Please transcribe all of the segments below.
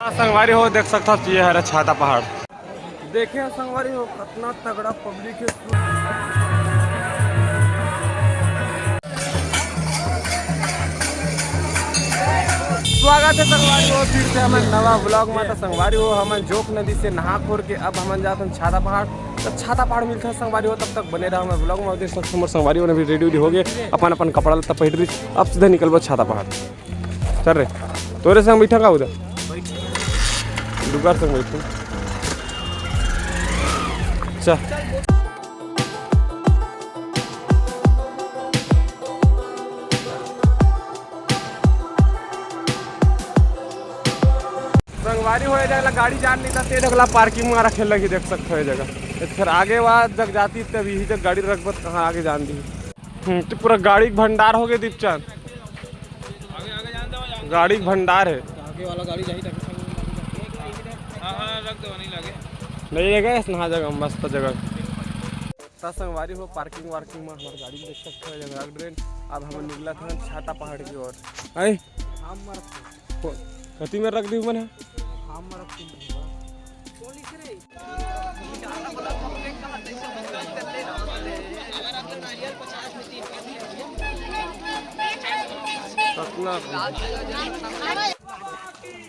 संगवारी हो देख सकता ये है छाता पहाड़। देखे संगवारी हो कितना तगड़ा पब्लिक है। स्वागत है संगवारी हो फिर से हमारे नवा ब्लॉग में। तो संगवारी हो हम जोक नदी से नहा खोर के अब हम जाते हैं छाता पहाड़। तो छाता पहाड़ मिलता है संगवारी हो, तब तक बने रहा हमारे ब्लॉग में। देख सकते हैं संगवारी हो भी रेडी हो गए, अपन अपन कपड़ा लत्ता पहन रही। अब सीधे निकलबो छाता पहाड़। चल रहे तोरे संग बैठा का उधर दुगार संग बैठू चल। संगवारी हो जगह गाड़ी जान नहीं था, देखला पार्किंग में रखे लगी। देख सकते हो जगह फिर आगे बाद जग जाती तब यही तक गाड़ी रखबत कहाँ आगे जान दी। तो पूरा गाड़ी भंडार हो गए दीपचंद, गाड़ी भंडार है। आगे वाला गाड़ी जाही रख दो नहीं लगे नहा जगह मस्त जगह। संगवारी हो पार्किंग वार्किंग में हमारी गाड़ी देख सकते हो जगह ड्रेन। अब हम निकला था छाता पहाड़ की ओर। आई कति में रख दी मैंने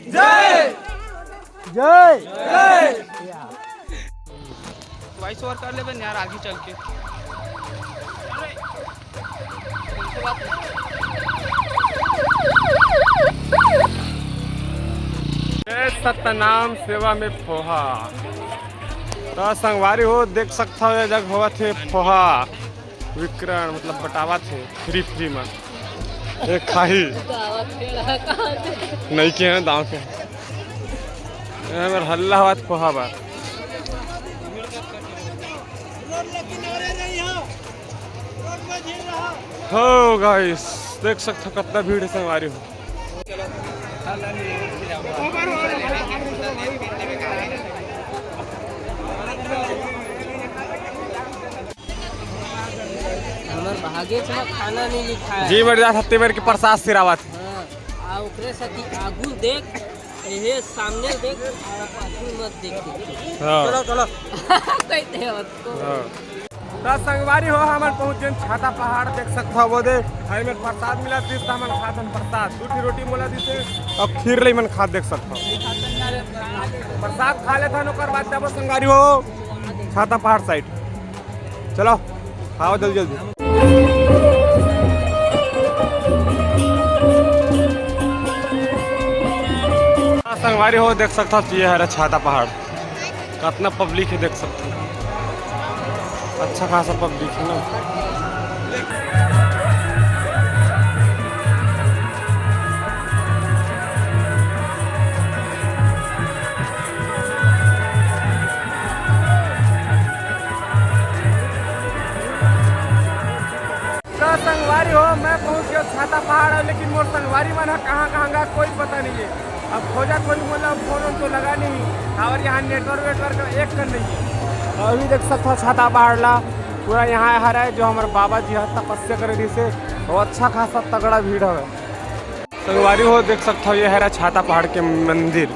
जय जय जय। वॉइस ओवर कर ले यार आगे चल के। सतनाम सेवा में फोहा। तो संगवारी हो देख सकता हो जग हुआ थे फोहा विक्रम मतलब बटावा थे फ्री में एक खाही नहीं के हैं दाव के मेरे हल्ला हुआ फोहा बार हो गाइस देख सकते हो कितना भीड़ है संगवारी हो। भागे खाना नहीं लिखा है जी मेरे जात हत्ते मेरे के प्रसाद सिरावत। हाँ ओकरे साथी आगू देख ये सामने देख पाछू मत देख। चलो चलो कहते हैं उसको। तो संगवारी हो हमारे पहुंच गए छाता पहाड़। देख सकता हो वो दे हमें प्रसाद मिला थी तो हम खाते हैं प्रसाद दूसरी रोटी मोला दी थे और खीर ले मन खा देख सकता हो प्रसाद खा लेता नौकर बाद जब संगवारी हो छाता पहाड़ साइड चलो खाओ जल्दी जल्दी। संगवारी हो देख सकता ये है छाता पहाड़ कितना पब्लिक है देख सकते हो। अच्छा खासा पब्लिक है ना। संगवारी हो मैं पहुंच गया छाता पहाड़, लेकिन मोर संगवारी मन कहाँ का कोई पता नहीं है। अब खोजा कोई बोला फोन तो लगा नहीं और यहाँ नेटवर्क एक कर नहीं है। अभी देख सकते हो छाता पहाड़ ला पूरा यहाँ हरा है जो हमारे बाबा जी है तपस्या करे दी से वो अच्छा खासा तगड़ा भीड़ है। संगवारी हो देख सकते हो ये है छाता पहाड़ के मंदिर।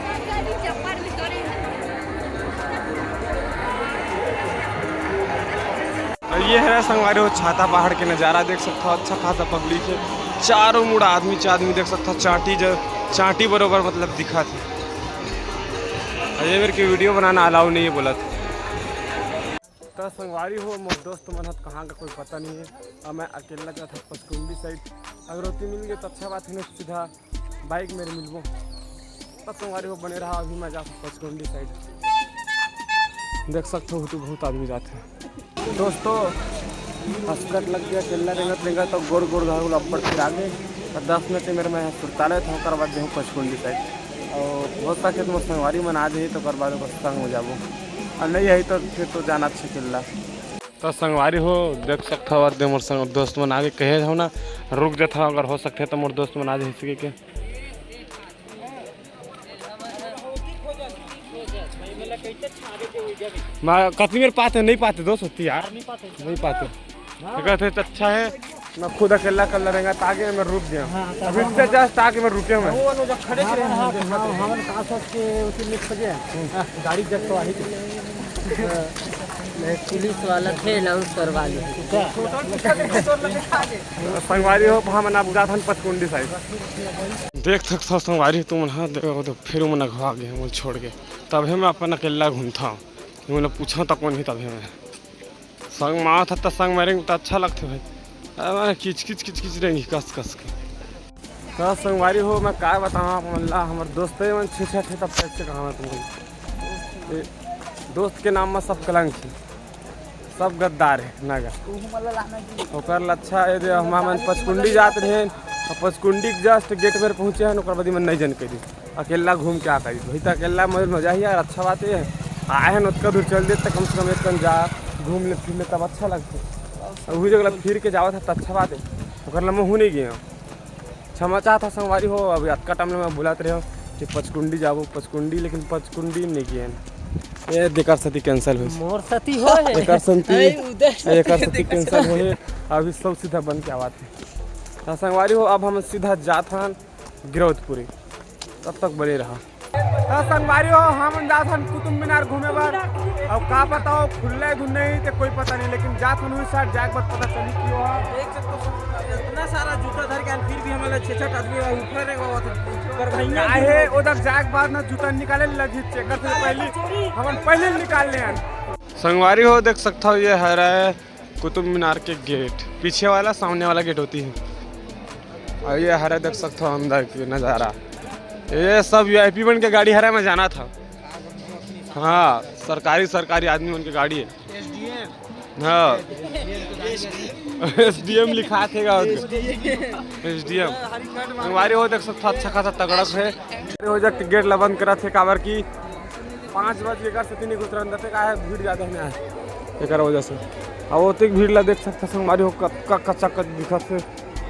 ये है संगवारी हो छाता पहाड़ के नज़ारा देख सकते हो। अच्छा खासा पब्लिक है, चारों मुड़ा आदमी देख सकता हो। चाटी बरोबर मतलब दिखा थे। ये मेरे की वीडियो बनाना अलाउ नहीं है बोला था। तो संगवारी हो मोर दोस्त मनहत कहाँ का कोई पता नहीं है। अब मैं अकेला गया था पचकुंडी साइड। अगर रोटी मिल गई तो अच्छा बात है, नहीं सीधा बाइक मेरे मिलबो। तब संगवारी हो बने रहा। अभी मैं जाता पचकुंडी साइड देख सकते हो तो बहुत आदमी जाते हैं। दोस्तों हंसकट लग गया केला रेंगत तो गोर घाव अब्बड़ फिर आगे 10 मिनट मेरे में सुरताले था और बाद जाऊँ पचकुंडी साइड और बहुत सा खेत में संगवारी मन आ जाए तो कर बाद संग हो जाबो और नहीं है तो फिर तो जाना अच्छा किला। तो संगवारी हो देख सकता हो मोर संग दोस्त मन आगे कहे हो ना रुक जाता अगर हो सकते तो मोर दोस्त मन आ जाए के कति मेरे पाते नहीं पाते दोस्त होती यार नहीं पाते कहते अच्छा है मैं खुद अकेला कर रहेगा ताकि मैं रुक गया। अभी से जस्ट आके मैं रुके हुए वो लोग जब खड़े थे हम कहाँ सोच के उसी मिक्स हो गया गाड़ी जब तो आई पुलिस वाला थे अनाउंस करवा ली। संगवारी हो हम अब जात हन पचकुंडी साइड देख सकता संगवारी तुम हाँ देखो तो फिर मैं घुआ गए मुझे छोड़ के तभी मैं अपन अकेला घूमता हूँ। मैंने पूछा तक कौन ही तभी मैं संग माँ था तो संग मेरे तो अच्छा लगते भाई मैंने किच किच किच किच रहेंगी कस कस के तो संगवारी हो मैं क्या बताऊँ अल्लाह हमारे दोस्त मन छः थे तब कैसे कहा मैं तुम्हें दोस्त के नाम में सब कलंक है सब गद्दार है नगर ओकर अच्छा है जो हम पचकुंडी जाते रहे और पचकुंडी के जस्ट गेट पर पहुँचे हैं ओकर बाद मैं नहीं जन करी अकेला घूम के आ करी वही तो अकेला मजा ही यार अच्छा बात है आए हैं उतना दूर चल देते कम से कम एक कम जा घूम ले फिर ले तब अच्छा लगता वही जगह फिर के जाओ था तो अच्छा बात है ओकर मैं हूँ नहीं गया क्षमा चाहता संगवारी हो अभी अतका टाइम में मैं बुलाते रहे हो कि पचकुंडी जाओ पचकुंडी लेकिन पचकुंडी नहीं किए ये देकर सती कैंसिल हो मोर सती हो एकर सती कैंसिल हो अभी सब सीधा बन के आवात है संगवारी हो अब हम सीधा जात हन गिरौदपुरी तब तक बने रहा संगवारी हो हम जात हन कुतुब मीनार घूमे बार अब का पता हो खुले घूमने ही तो कोई पता नहीं लेकिन जात हन हुई साइड जाके बाद पता चली कि हो देख सकते इतना सारा जूता धर के फिर भी हमारे 6-6 आदमी ऊपर है उधर जाके बाद ना जूता निकाले लगी चेकर से पहले हम पहले निकाल ले संगवारी हो देख सकता हो ये है रहा कुतुब मीनार के गेट पीछे वाला सामने वाला गेट होती है और ये हरा देख सकते हो अंदर की नज़ारा ये सब वीआईपी बन के गाड़ी हरा में जाना था। हाँ सरकारी आदमी उनकी गाड़ी है हाँ एसडीएम लिखा थे एसडीएम हमारे हो देख सकते अच्छा खासा तगड़ा है हो जाके गेट ला बंद करा थे काबर की 5 बजे घर से 3 गुजर अंदर का है भीड़ ज़्यादा है एक वजह से अब वो तक भीड़ ला देख सकते हमारी हो कच्चा कच दिखा से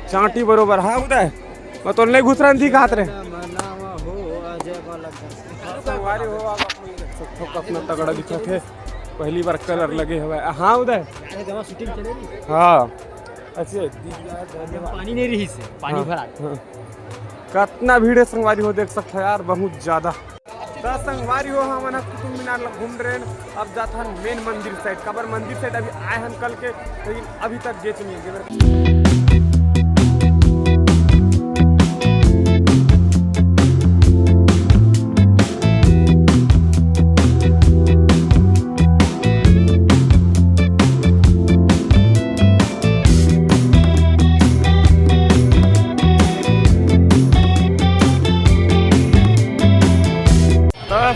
चांटी बरोबर है उदय मैं तो नहीं घुसरा थी कहा रहे संगवारी हो आप देख सकते हो कितना तगड़ा दिखा थे पहली बार कलर लगे हुए हाँ उदय हाँ अच्छे पानी नहीं रही से पानी भरा कितना भीड़ है संगवारी हो देख सकते हो यार बहुत ज़्यादा तो संगवारी हो हम कुतुब मीनार घूम रहे हैं अब जाता है मेन मंदिर साइड कबर मंदिर साइड अभी आए हैं कल के लेकिन अभी तक गेच नहीं है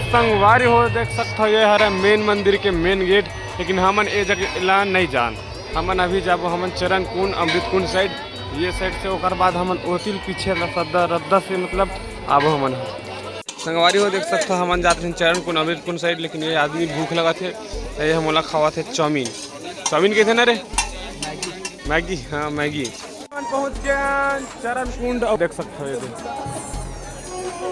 संगवारी हो देख सकते हो ये हरा मेन मंदिर के मेन गेट लेकिन हमन ये जगह एलान नहीं जान हमन अभी जब हमन चरण कुंड अमृत कुंड साइड ये साइड से ओकर बाद हमन ओतिल पीछे रद्दा से मतलब अब हमन संगवारी हो देख सकते हो हमन जाते हैं चरण कुंड अमृत कुंड साइड लेकिन ये आदमी भूख लगा थे ये हमला खावा थे चाउमीन कैसे ना रे मैगी हाँ मैगी पहुँच गया चरण कुंड देख सकते हो ये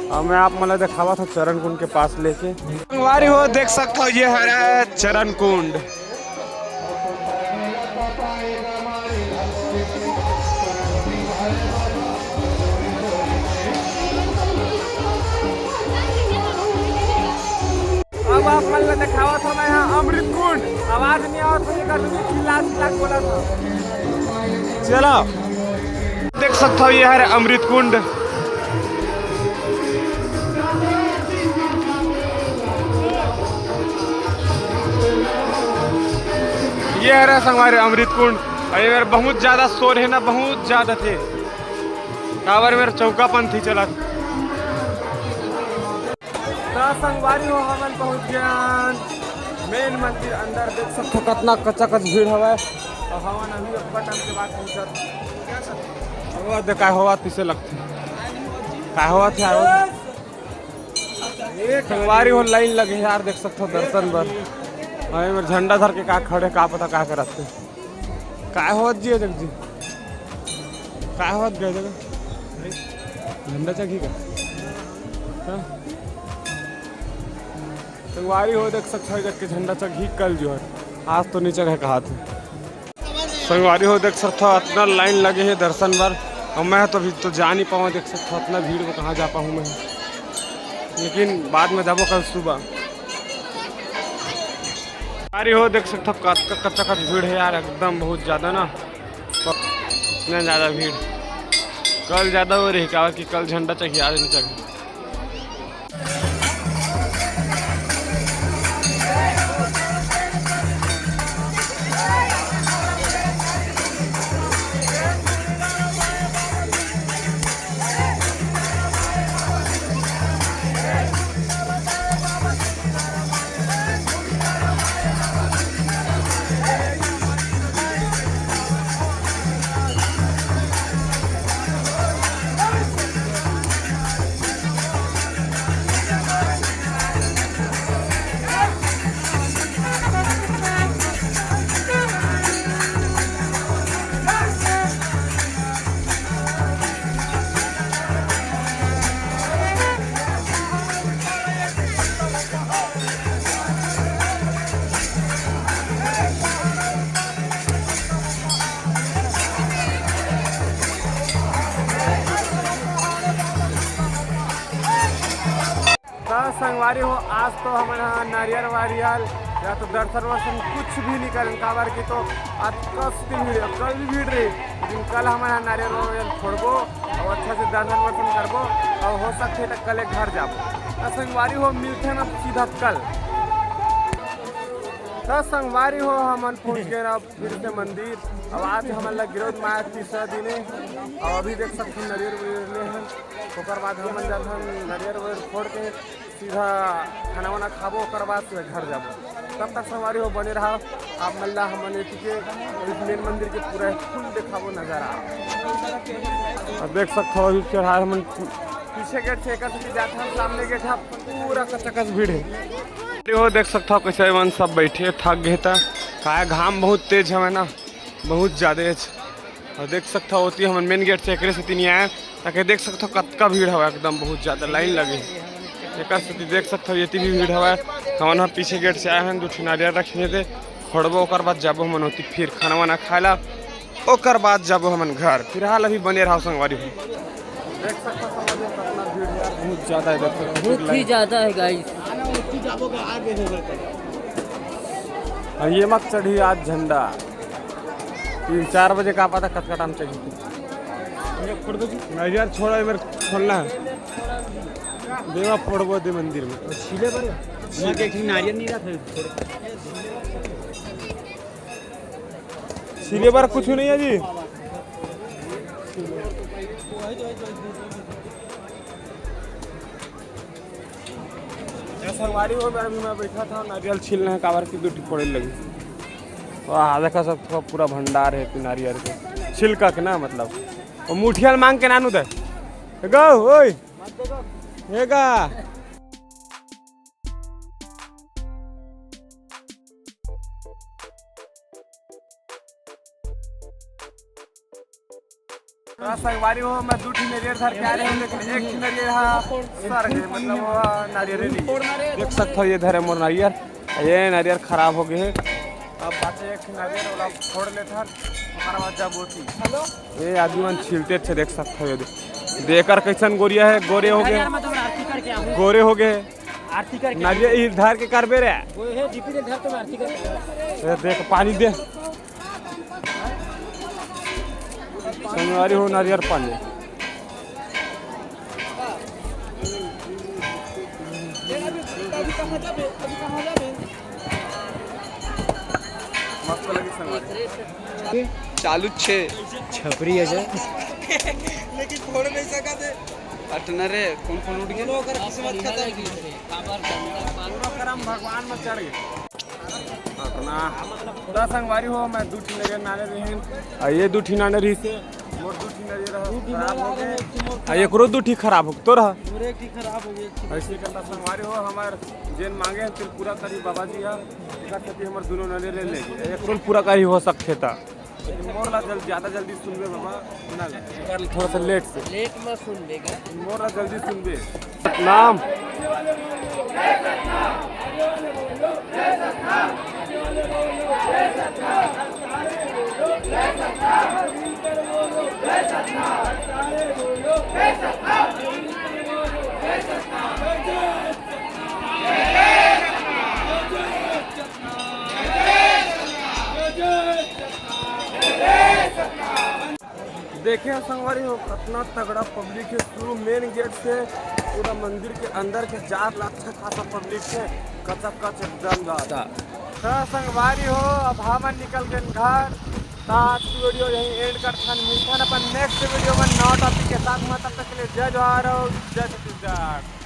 अब मैं आप मतलब दिखावा था चरण कुंड के पास लेके संगवारी हो देख सकते हो ये है चरण कुंड अब आप मतलब दिखावा था मैं यहाँ अमृत कुंड आवाज नहीं आवा था बोला था चलो देख सकते हो ये है अमृत कुंड ये है रहा संगवारी अमृत कुंड अरे मेरे बहुत ज़्यादा शोर है ना बहुत ज़्यादा थे कावर मेरा चौकापन थी चला तो संगवारी हो हमन पहुँच गया मेन मंदिर अंदर देख सकते कितना कच्चा कच भीड़ हवा और हमन अभी बटन के बाद पहुँचत देखा हुआ तिसे लगते क्या हुआ था संगवारी हो लाइन लगे यार देख सकते हो दर्शन पर अरे मेरे झंडा धर के का खड़े का पता का कराते काय होत जी जग जी काय होत गए जगह झंडा चकी का संगवारी हो देख सकते हो जग के झंडा चक ही कल जो है आज तो नीचे है कहा थे संगवारी हो देख सकते हो इतना लाइन लगे है दर्शन बार, और मैं तो अभी तो जा नहीं पाऊँ, देख सकते हो इतना भीड़ में कहाँ जा पाऊँ मैं, लेकिन बाद में जाबो कल सुबह। अरे हो देख सकते हो कच्चा भीड़ है यार एकदम बहुत ज़्यादा ना, इतना ज़्यादा भीड़। कल ज़्यादा हो रही क्या कि कल झंडा चाहिए आज नहीं चाहिए। संगवारी हो आज तो हमारे यहाँ नारियल वारियल या तो दर्शन वर्शन कुछ भी नहीं करें काबर की, तो आज भीड़ कल भी भीड़ रही, लेकिन कल हमारे यहाँ नारियल वारियल छोड़बो और अच्छा से दर्शन वर्शन करबो और हो सकते तो कल घर जाबो। तो संगवारी हो मिलते हैं ना सीधा कल। तो संगवारी हो हम पहुँच गए ना फिर से मंदिर। अब आज हमारे लग गिरोध माया तीसरा दिन है और अभी देख सकते हैं नारियल वारियल हैं, ओकर बाद हम नारियल वारियल फोड़ के सीधा खाना वाना खाबो, ओकर बाद से घर जाबो। तब तक संगवारी हो बने रहा आप मल्ला हमने के मेन मंदिर के पूरा फुल दिखाबो नज़ारा। अब देख सकते हो अभी चढ़ा हम पीछे गेट से एक जाते हैं, सामने गेट है पूरा कचकच भीड़ है हो। देख सकते हो कैसे मन सब बैठे थक गए था, क्या घाम बहुत तेज है ना, बहुत ज़्यादा है। और देख सकते हो होती हम मेन गेट से एक से नहीं आए, ताकि देख सकते हो कतका भीड़ है एकदम बहुत ज़्यादा लाइन लगे एक स्थिति देख सकते हो ये भी भीड़ हवा। हम पीछे गेट से आए हैं, 2 नारियल रखे थे फोड़बो, ओकर बाद जाबो हम होती फिर खाना वाना खाला, ओकर बाद जाबो हम घर। फिलहाल अभी बने रहा संगवारी हो। देख सकते हो कितना भीड़ है बहुत ज़्यादा है, बहुत ही ज़्यादा है गाइस। ये मत चढ़ी आज झंडा 3-4 बजे का पता कटका टाइम चाहिए नारियल छोड़ा मेरे खोलना है देवा फोड़बो दे मंदिर में छिले पर नारियल नहीं रहा छिले बार कुछ नहीं है जी। संगवारी हो अभी मैं बैठा था नारियल छीलने है काबर की 2 फोड़े लगी, तो देखा सब तो पूरा भंडार है नारियल के छिलका के ना, मतलब और मुठियल मांग के नानू दे गो ओए हेगा। संगवारी हो मैं 2 नारियल धर के आ रहे हैं, लेकिन एक नारियल सर है, मतलब वो नारियल नहीं देख सकते हो। ये धरे मोर नारियल, ये नारियल खराब हो गए हैं। अब बातें एक नारियल वाला फोड़ लेता हमारा बात जब होती ये आदमी मन छीलते थे देख सकते हो। देकर कैसन गोरिया है, गोरे हो गए गोरे हो गए नारियल धार के करबे रे देख पानी दे संगवारी हो नारियल पानी मस्त लगी संगवारी चालू छे छपरी है लेकिन फोड़ नहीं सका थे अटना रे कौन कौन उठ गया अगर किस्मत खत्म भगवान में चढ़ गए अपना पूरा संगवारी हो। मैं 2 नारियल नाने रही ये 2 नाने रही से मोर 2 नारियल खराब हो गए एक रो 2 खराब हो तो रहा खराब हो गई ऐसे करता संगवारी हो। हमार जेन मांगे हैं फिर पूरा करी बाबा जी है एक हमारे 2 नारियल ले लेगी एक रोल पूरा करी हो सकते था, लेकिन मोरला ज़्यादा जल्दी सुनबे बाबा थोड़ा सा लेट में सुन लेगा मोरला जल्दी सुनबे नाम देखे संगवारी हो कितना तगड़ा पब्लिक है। शुरू मेन गेट से पूरा मंदिर के अंदर के 4 लाख अच्छा खासा पब्लिक है। कचकच एकदम ज्यादा। तो संगवारी हो अब हम निकल गए घर। आज की वीडियो यहीं एंड करते हैं। मिलते हैं अपन नेक्स्ट वीडियो में नौ टॉपिक के साथ। तब तक के लिए जय जवाहर और जय छत्तीसगढ़।